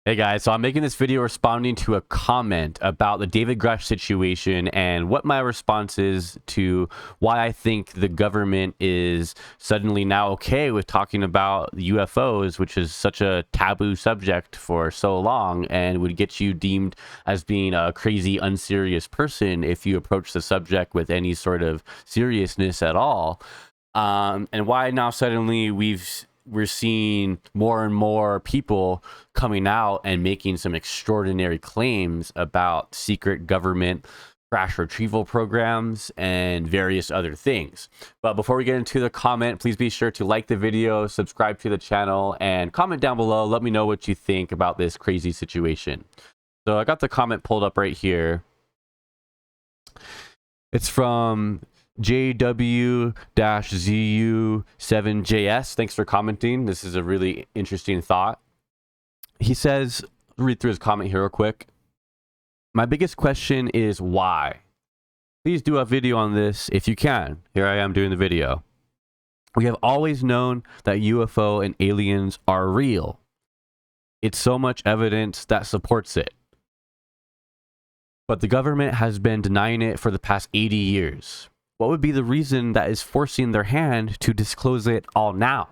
Hey guys, so I'm making this video responding to a comment about the David Grush situation and what my response is to why I think the government is suddenly now okay with talking about UFOs, which is such a taboo subject for so long and would get you deemed as being a crazy, unserious person if you approach the subject with any sort of seriousness at all. And why now suddenly we're seeing more and more people coming out and making some extraordinary claims about secret government crash retrieval programs and various other things. But before we get into the comment, please be sure to like the video, subscribe to the channel, and comment down below. Let me know what you think about this crazy situation. So I got the comment pulled up right here. It's from JW-ZU7JS. Thanks for commenting. This is a really interesting thought. He says, read through his comment here real quick. My biggest question is why? Please do a video on this if you can. Here I am doing the video. We have always known that UFO and aliens are real. It's so much evidence that supports it. But the government has been denying it for the past 80 years. What would be the reason that is forcing their hand to disclose it all now?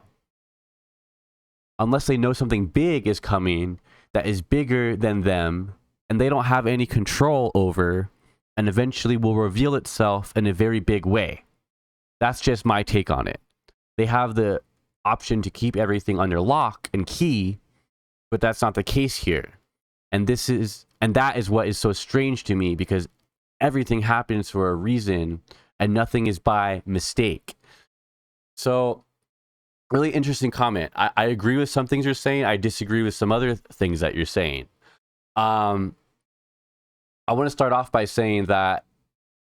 Unless they know something big is coming that is bigger than them and they don't have any control over and eventually will reveal itself in a very big way. That's just my take on it. They have the option to keep everything under lock and key, but that's not the case here. And that is what is so strange to me, because everything happens for a reason and nothing is by mistake. So really interesting comment. I agree with some things you're saying. I disagree with some other things that you're saying. I want to start off by saying that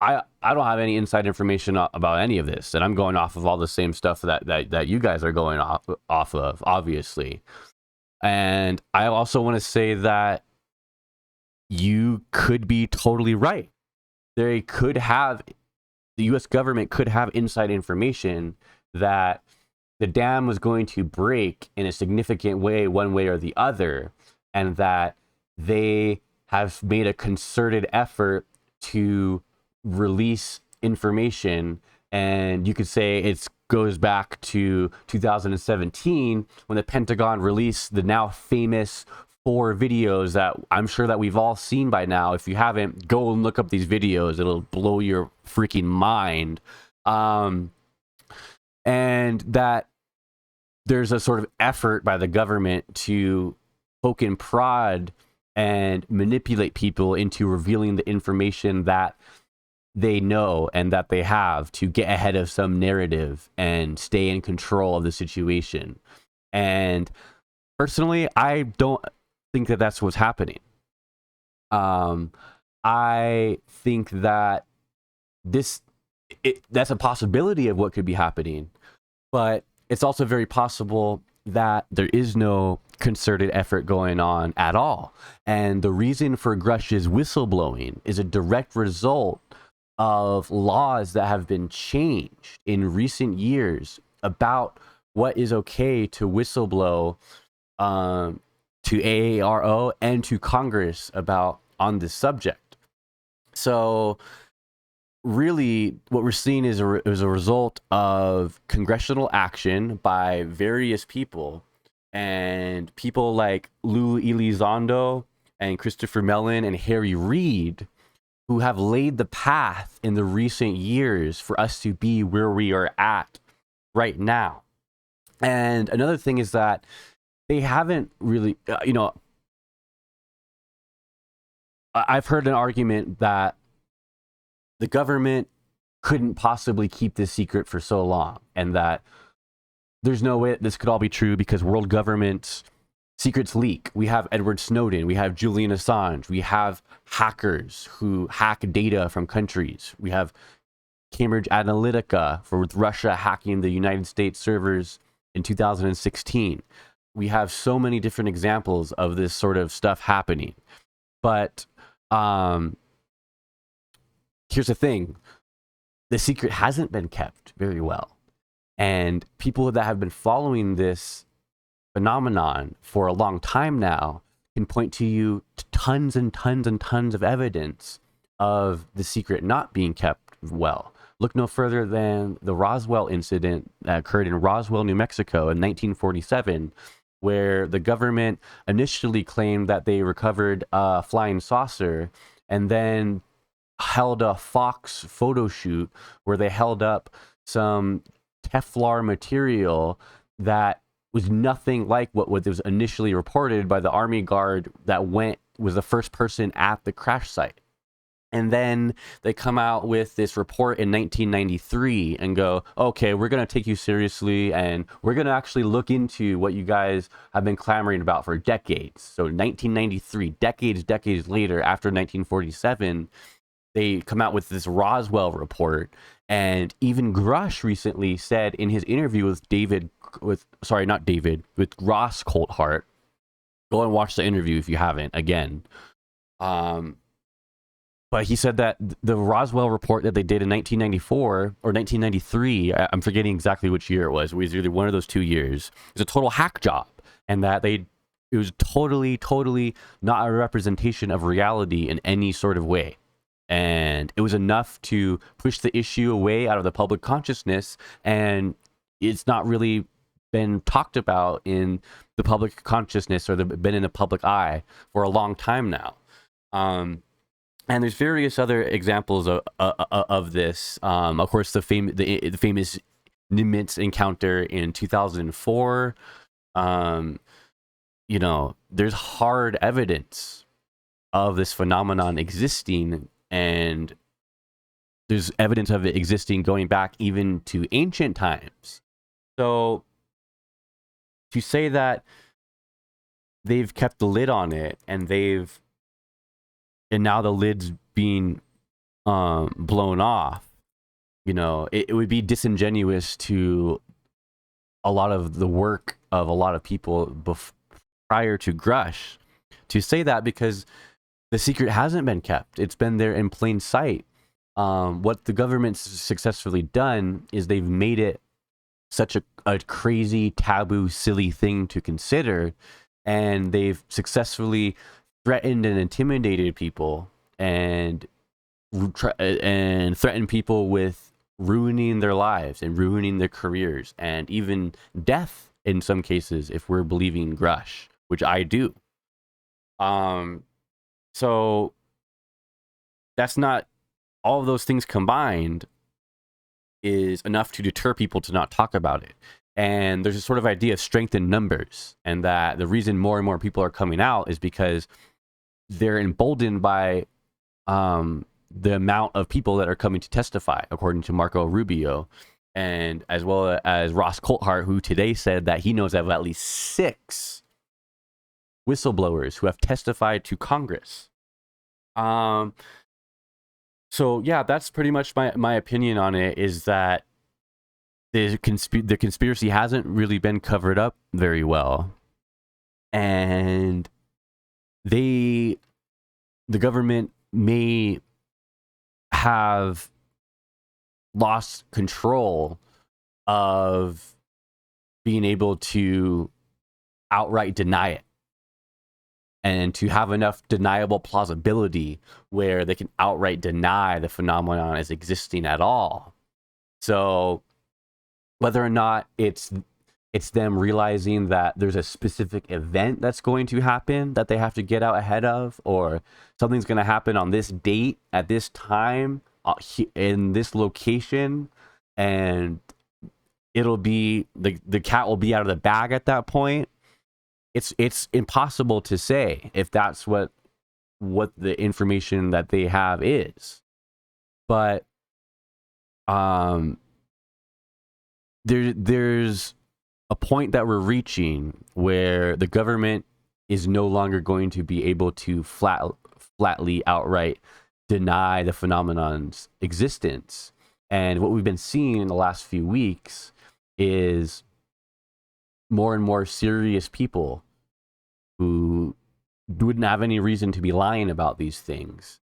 I don't have any inside information about any of this, and I'm going off of all the same stuff that you guys are going off of, obviously. And I also want to say that you could be totally right. The US government could have inside information that the dam was going to break in a significant way, one way or the other, and that they have made a concerted effort to release information. And you could say it goes back to 2017 when the Pentagon released the now famous 4 videos that I'm sure that we've all seen by now. If you haven't, go and look up these videos. It'll blow your freaking mind. And that there's a sort of effort by the government to poke and prod and manipulate people into revealing the information that they know and that they have to get ahead of some narrative and stay in control of the situation. And personally, I don't think that that's what's happening. I think that that's a possibility of what could be happening, but it's also very possible that there is no concerted effort going on at all. And the reason for Grush's whistleblowing is a direct result of laws that have been changed in recent years about what is okay to whistleblow to AARO and to Congress about on this subject. So really what we're seeing is a result of congressional action by various people, and people like Lou Elizondo and Christopher Mellon and Harry Reid, who have laid the path in the recent years for us to be where we are at right now. And another thing is that they haven't really, I've heard an argument that the government couldn't possibly keep this secret for so long, and that there's no way that this could all be true because world governments' secrets leak. We have Edward Snowden, we have Julian Assange, we have hackers who hack data from countries. We have Cambridge Analytica with Russia hacking the United States servers in 2016. We have so many different examples of this sort of stuff happening. But here's the thing. The secret hasn't been kept very well. And people that have been following this phenomenon for a long time now can point to you tons and tons and tons of evidence of the secret not being kept well. Look no further than the Roswell incident that occurred in Roswell, New Mexico in 1947, where the government initially claimed that they recovered a flying saucer and then held a Fox photo shoot where they held up some Teflon material that was nothing like what was initially reported by the Army guard that was the first person at the crash site. And then they come out with this report in 1993 and go, okay, we're going to take you seriously and we're going to actually look into what you guys have been clamoring about for decades. So 1993, decades later, after 1947, they come out with this Roswell report. And even Grush recently said in his interview with Ross Coulthart, go and watch the interview if you haven't, again. But he said that the Roswell report that they did in 1994 or 1993, I'm forgetting exactly which year it was either one of those 2 years, is a total hack job. And that it was totally not a representation of reality in any sort of way. And it was enough to push the issue away out of the public consciousness. And it's not really been talked about in the public consciousness or been in the public eye for a long time now. And there's various other examples of this. Of course, the famous Nimitz encounter in 2004. There's hard evidence of this phenomenon existing, and there's evidence of it existing going back even to ancient times. So to say that they've kept the lid on it and now the lid's being blown off, it would be disingenuous to a lot of the work of a lot of people prior to Grush to say that, because the secret hasn't been kept. It's been there in plain sight. What the government's successfully done is they've made it such a crazy, taboo, silly thing to consider, and they've successfully threatened and intimidated people and threatened people with ruining their lives and ruining their careers and even death in some cases, if we're believing Grush, which I do. So that's not, all of those things combined is enough to deter people to not talk about it. And there's a sort of idea of strength in numbers, and that the reason more and more people are coming out is because they're emboldened by the amount of people that are coming to testify, according to Marco Rubio, and as well as Ross Coulthart, who today said that he knows of at least 6 whistleblowers who have testified to Congress. So yeah, that's pretty much my opinion on it, is that the conspiracy hasn't really been covered up very well, and the government may have lost control of being able to outright deny it, and to have enough deniable plausibility where they can outright deny the phenomenon as existing at all. So whether or not it's them realizing that there's a specific event that's going to happen that they have to get out ahead of, or something's going to happen on this date at this time in this location, and it'll be the cat will be out of the bag at that point. It's impossible to say if that's what the information that they have is. But there's a point that we're reaching where the government is no longer going to be able to flatly outright deny the phenomenon's existence. And what we've been seeing in the last few weeks is more and more serious people who wouldn't have any reason to be lying about these things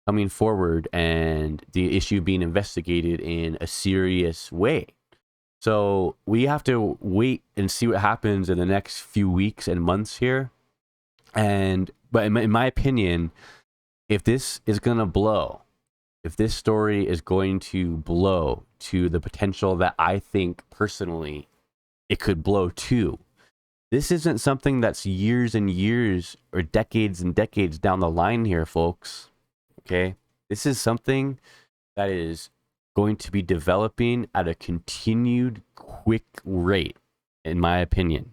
coming forward, and the issue being investigated in a serious way. So we have to wait and see what happens in the next few weeks and months here. But in my opinion, if this is going to blow, if this story is going to blow to the potential that I think personally it could blow to, this isn't something that's years and years or decades and decades down the line here, folks. Okay? This is something that is going to be developing at a continued quick rate, in my opinion.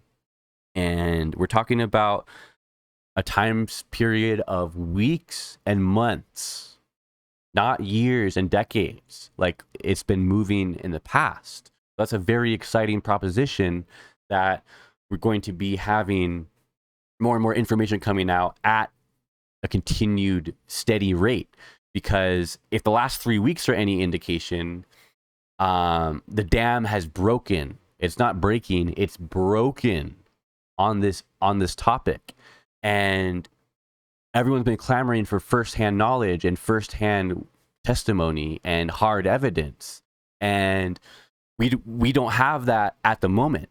And we're talking about a time period of weeks and months, not years and decades like it's been moving in the past. That's a very exciting proposition that we're going to be having more and more information coming out at a continued steady rate. Because if the last 3 weeks are any indication, the dam has broken. It's not breaking, it's broken on this topic. And everyone's been clamoring for firsthand knowledge and firsthand testimony and hard evidence. And we don't have that at the moment.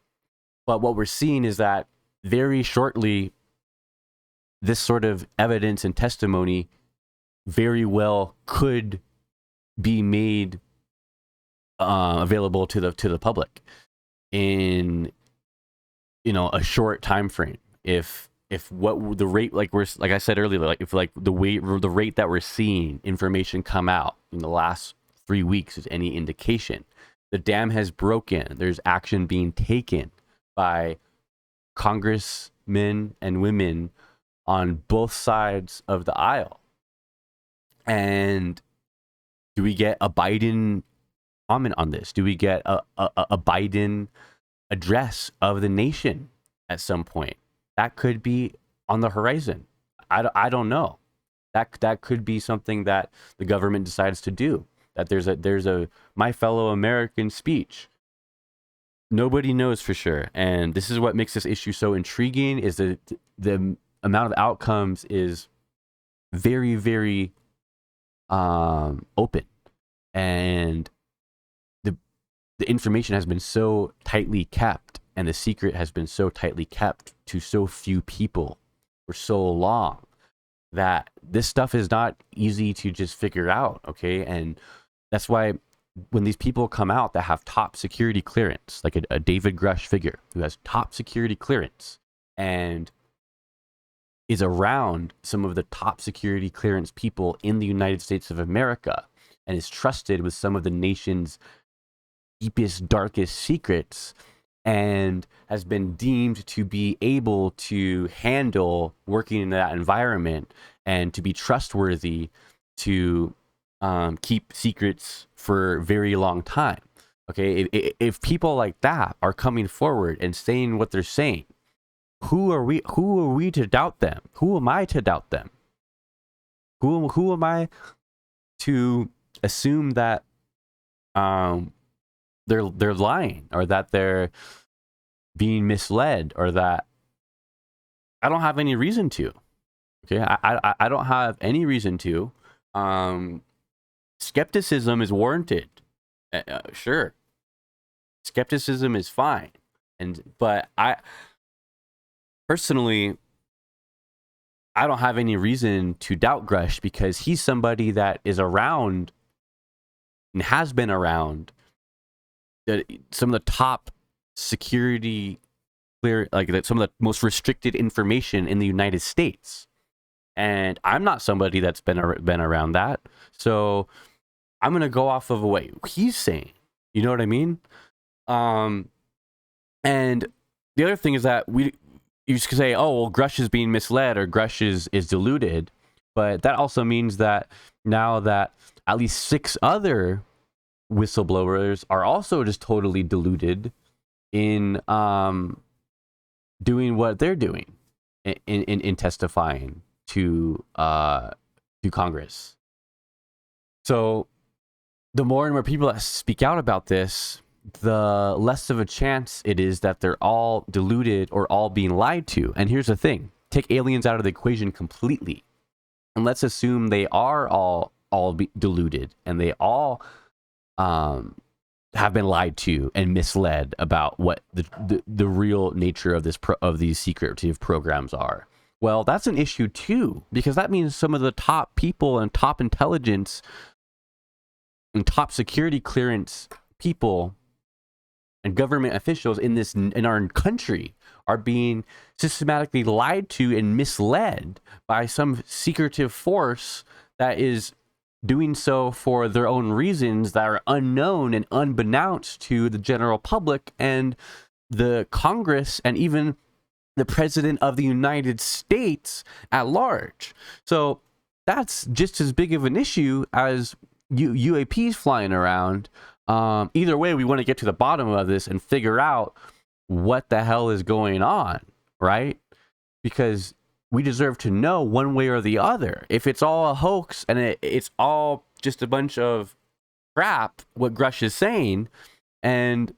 But what we're seeing is that very shortly, this sort of evidence and testimony very well could be made available to the public in a short time frame. If what the rate, like I said earlier, like if like the rate that we're seeing information come out in the last 3 weeks is any indication, the dam has broken. There's action being taken by congressmen and women on both sides of the aisle. And do we get a Biden comment on this? Do we get a Biden address of the nation at some point? That could be on the horizon. I don't know. That could be something that the government decides to do. That there's a my fellow American speech. Nobody knows for sure. And this is what makes this issue so intriguing, is that the amount of outcomes is very, very open. And the information has been so tightly kept, and the secret has been so tightly kept to so few people for so long, that this stuff is not easy to just figure out, okay? And that's why when these people come out that have top security clearance, like a David Grush figure who has top security clearance and is around some of the top security clearance people in the United States of America and is trusted with some of the nation's deepest, darkest secrets, and has been deemed to be able to handle working in that environment and to be trustworthy to keep secrets for a very long time. Okay, if people like that are coming forward and saying what they're saying, who are we to doubt them? Who am I to doubt them? Who am I to assume that they're lying, or that they're being misled, or that I don't have any reason to. Okay, I don't have any reason to. Skepticism is warranted. Sure, skepticism is fine, but I personally, I don't have any reason to doubt Grush, because he's somebody that is around and has been around some of the top security some of the most restricted information in the United States. And I'm not somebody that's been around that. So I'm going to go off of what he's saying. You know what I mean? And the other thing is that you just say, oh, well, Grush is being misled, or Grush is deluded. But that also means that now that at least 6 other whistleblowers are also just totally deluded in doing what they're doing in testifying to Congress. So the more and more people that speak out about this, the less of a chance it is that they're all deluded or all being lied to. And here's the thing: take aliens out of the equation completely, and let's assume they are all deluded, and they all have been lied to and misled about what the real nature of these secretive programs are. Well, that's an issue too, because that means some of the top people and top intelligence and top security clearance people and government officials in our country are being systematically lied to and misled by some secretive force that is doing so for their own reasons that are unknown and unbeknownst to the general public and the Congress and even the President of the United States at large. So that's just as big of an issue as UAPs flying around. Either way, we want to get to the bottom of this and figure out what the hell is going on, right? Because we deserve to know one way or the other. If it's all a hoax and it's all just a bunch of crap, what Grush is saying, and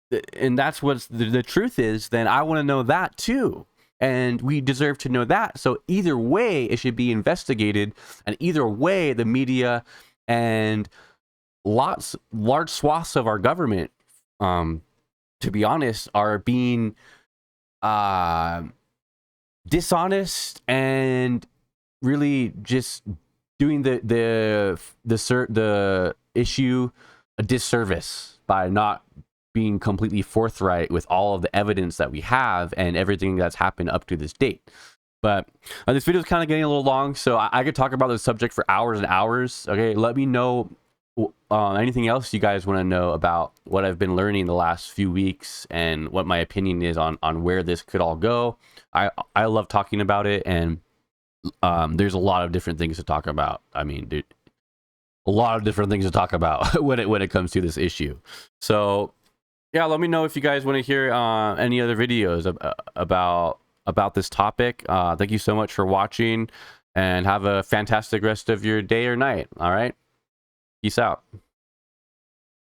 that's what the truth is, then I want to know that too. And we deserve to know that. So either way, it should be investigated. And either way, the media and large swaths of our government, to be honest, are being dishonest and really just doing the issue a disservice by not being completely forthright with all of the evidence that we have and everything that's happened up to this date. But this video is kind of getting a little long, so I could talk about this subject for hours and hours. Okay, let me know anything else you guys want to know about what I've been learning the last few weeks and what my opinion is on where this could all go. I love talking about it, and there's a lot of different things to talk about. I mean, dude, a lot of different things to talk about when it comes to this issue. So yeah, let me know if you guys want to hear any other videos about this topic. Thank you so much for watching, and have a fantastic rest of your day or night. All right, peace out.